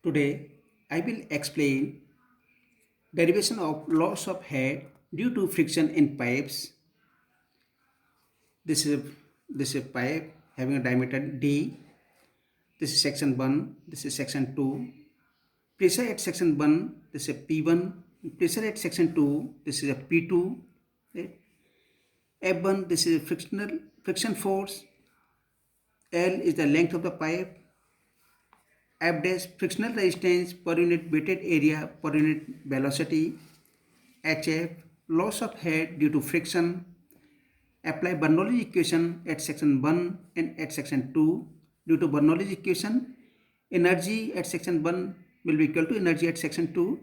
Today, I will explain derivation of loss of head due to friction in pipes. This is a, this is a pipe having a diameter D. This is section 1. This is section 2. Pressure at section 1, this is a P1. Pressure at section 2, this is a P2. Right? F1, this is a friction force. L is the length of the pipe. F dash frictional resistance per unit weighted area per unit velocity. HF loss of head due to friction. Apply Bernoulli equation at section 1 and at section 2. Due to Bernoulli equation, energy at section 1 will be equal to energy at section 2.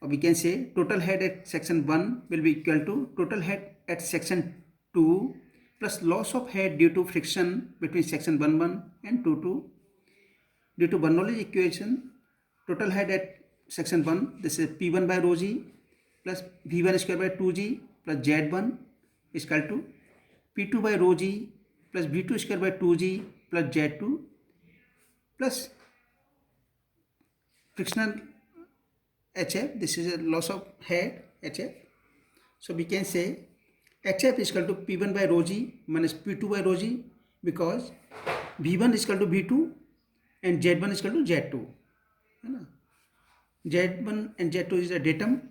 Or we can say total head at section 1 will be equal to total head at section 2 plus loss of head due to friction between section 1 and 2. Due to Bernoulli equation, total head at section 1, this is P1 by rho g plus V1 square by 2g plus Z1 is equal to P2 by rho g plus V2 square by 2g plus Z2 plus frictional HF, this is a loss of head HF. So we can say HF is equal to P1 by rho g minus P2 by rho g because V1 is equal to V2 and Z1 is equal to Z2. Z1 and Z2 is a datum,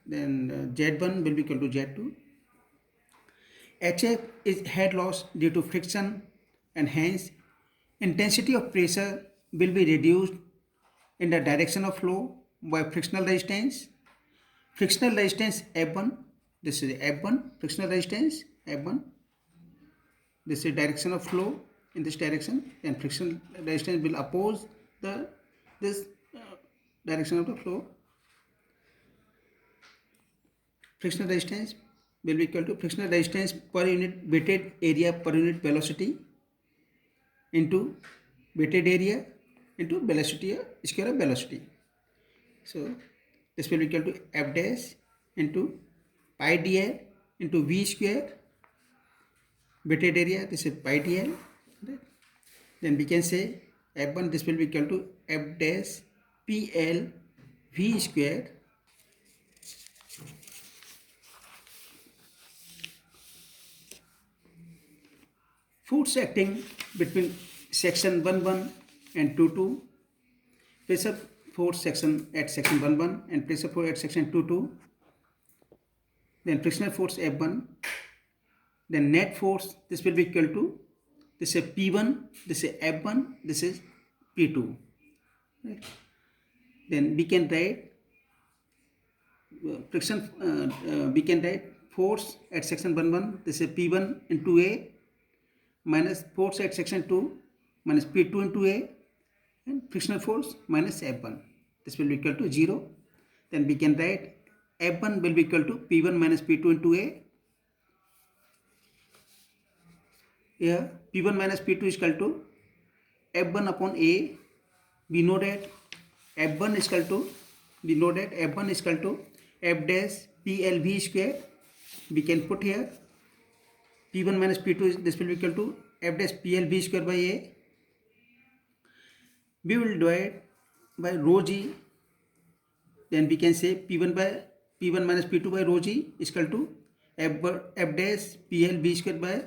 then Z1 will be equal to Z2. HF is head loss due to friction and hence intensity of pressure will be reduced in the direction of flow by frictional resistance. Frictional resistance F1, this is F1, frictional resistance F1. This is direction of flow in this direction, and frictional resistance will oppose this direction of the flow. Frictional resistance will be equal to frictional resistance per unit weighted area per unit velocity into weighted area into velocity square of velocity. So this will be equal to F dash into pi dl into V square weighted area, this is pi dl. Right? Then we can say F1, this will be equal to F dash PL V square force acting between section 1 and 2. Pressure force section at section 1 and pressure force at section 2. Then frictional force F1. Then net force, this will be equal to, this is P1, this is F1, this is P2. Right? Then we can write we can write force at section 1, this is P1 into A minus force at section 2 minus P2 into A and frictional force minus F1. This will be equal to 0. Then we can write F1 will be equal to P1 minus P2 into A. Here P1 minus P2 is equal to F1 upon A. We know that F1 is equal to F dash PLV square. We can put here P1 minus P2 this will be equal to F dash PLV square by A. We will divide by rho g. Then we can say P1 minus P2 by rho g is equal to F dash PLV square by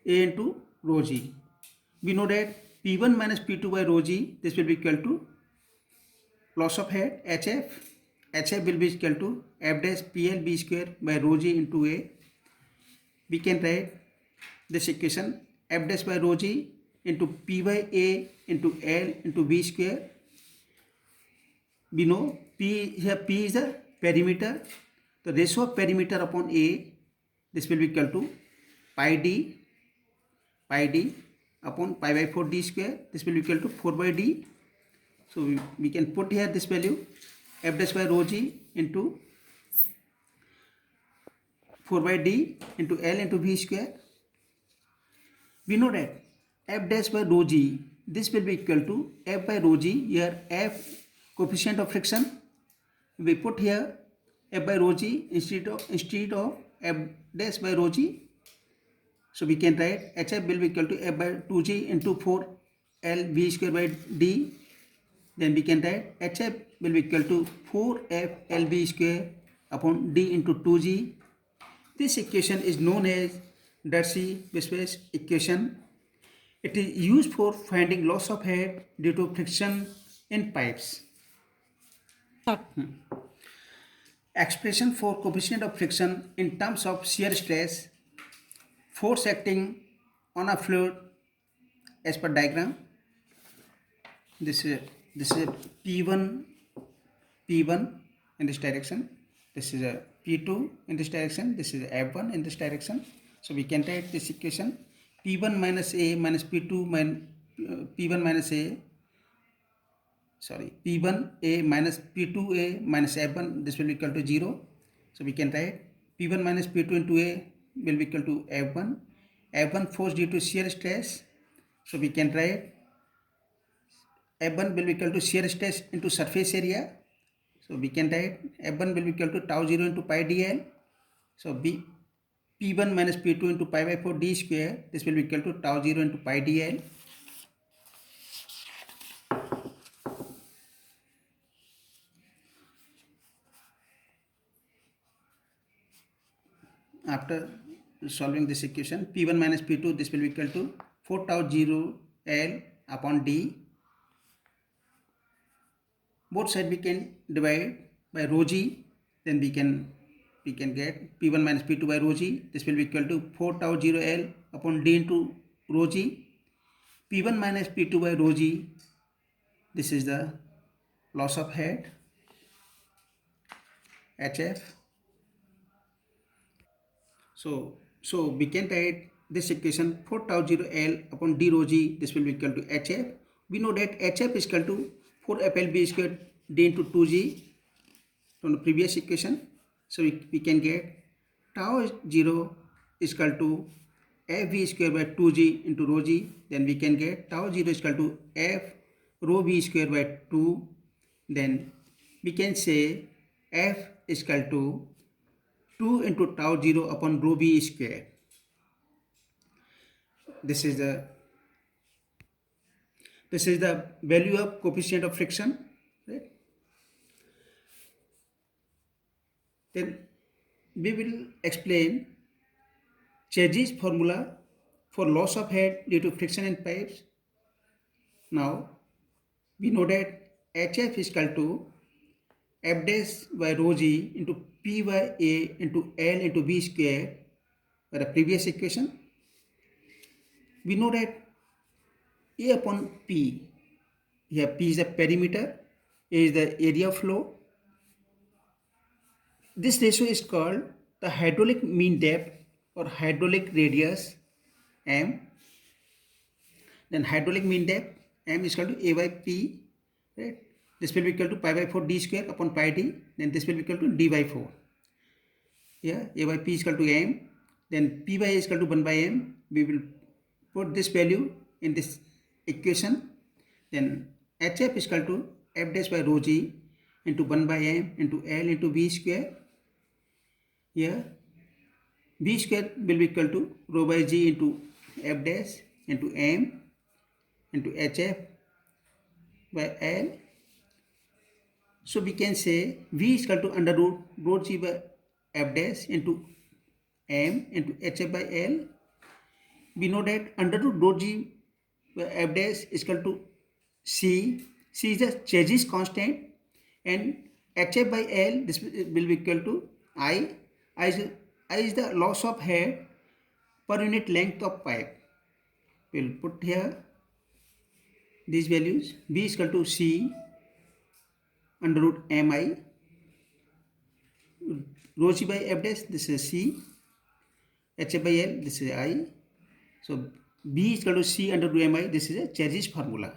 A into rho g. We know that P1 minus P2 by rho g, this will be equal to loss of head HF. HF will be equal to F dash PLB square by rho g into A. We can write this equation F dash by rho g into P by A into L into V square. We know P is the perimeter. The ratio of perimeter upon A, this will be equal to pi d upon pi by 4 d square. This will be equal to 4 by d. So we can put here this value F dash by rho g into 4 by d into L into V square. We know that F dash by rho g, this will be equal to F by rho g. Here F coefficient of friction, we put here F by rho g instead of F dash by rho g. So we can write HF will be equal to F by 2g into 4 L V square by D, then we can write HF will be equal to 4F LV square upon D into 2G. This equation is known as Darcy-Weisbach equation. It is used for finding loss of head due to friction in pipes. Expression for coefficient of friction in terms of shear stress, force acting on a fluid as per diagram. This is P1 in this direction. This is a P2 in this direction. This is F1 in this direction. So we can write this equation: P1 minus A minus P2 minus P1 minus A. Sorry, P1A minus P2A minus F1. This will be equal to 0. So we can write P1 minus P2 into A will be equal to F1. F1 force due to shear stress. So we can write F1 will be equal to shear stress into surface area. So we can write F1 will be equal to tau 0 into pi dl. So P1 minus P2 into pi by 4 d square. This will be equal to tau 0 into pi dl. After solving this equation, P1 minus P2, this will be equal to 4 tau 0 L upon D. Both sides we can divide by rho g. Then we can get P1 minus P2 by rho g. This will be equal to 4 tau 0 L upon D into rho g. P1 minus P2 by rho g. This is the loss of head, HF. So we can write this equation 4 tau 0 L upon D rho g. This will be equal to HF. We know that HF is equal to 4 FLB squared D into 2g from the previous equation. So we can get tau 0 is equal to FV square by 2g into rho g. Then we can get tau 0 is equal to F rho v square by 2. Then we can say F is equal to 2 into tau 0 upon rho v square. This is the value of coefficient of friction, right? Then we will explain Chassis formula for loss of head due to friction in pipes. Now we know that HF is equal to F dash by rho g into P by A into L into V square by the previous equation. We know that A upon P, here P is the perimeter, A is the area of flow. This ratio is called the hydraulic mean depth or hydraulic radius M. Then hydraulic mean depth M is equal to A by P, right? This will be equal to pi by 4 d square upon pi d. Then this will be equal to d by 4. Here A by P is equal to M. Then P by A is equal to 1 by M. We will put this value in this equation. Then HF is equal to F dash by rho g into 1 by M into L into V square. Here V square will be equal to rho by g into F dash into M into HF by L. So we can say V is equal to under root rho g by F dash into M into HF by L. We know that under root rho g by F dash is equal to C. C is the Chassis constant, and HF by L this will be equal to I. I is the loss of head per unit length of pipe. We will put here these values. V is equal to C under root mi. Rho g by F dash, this is C. HF by L, this is I. So B is equal to C under root mi. This is a Chassis formula.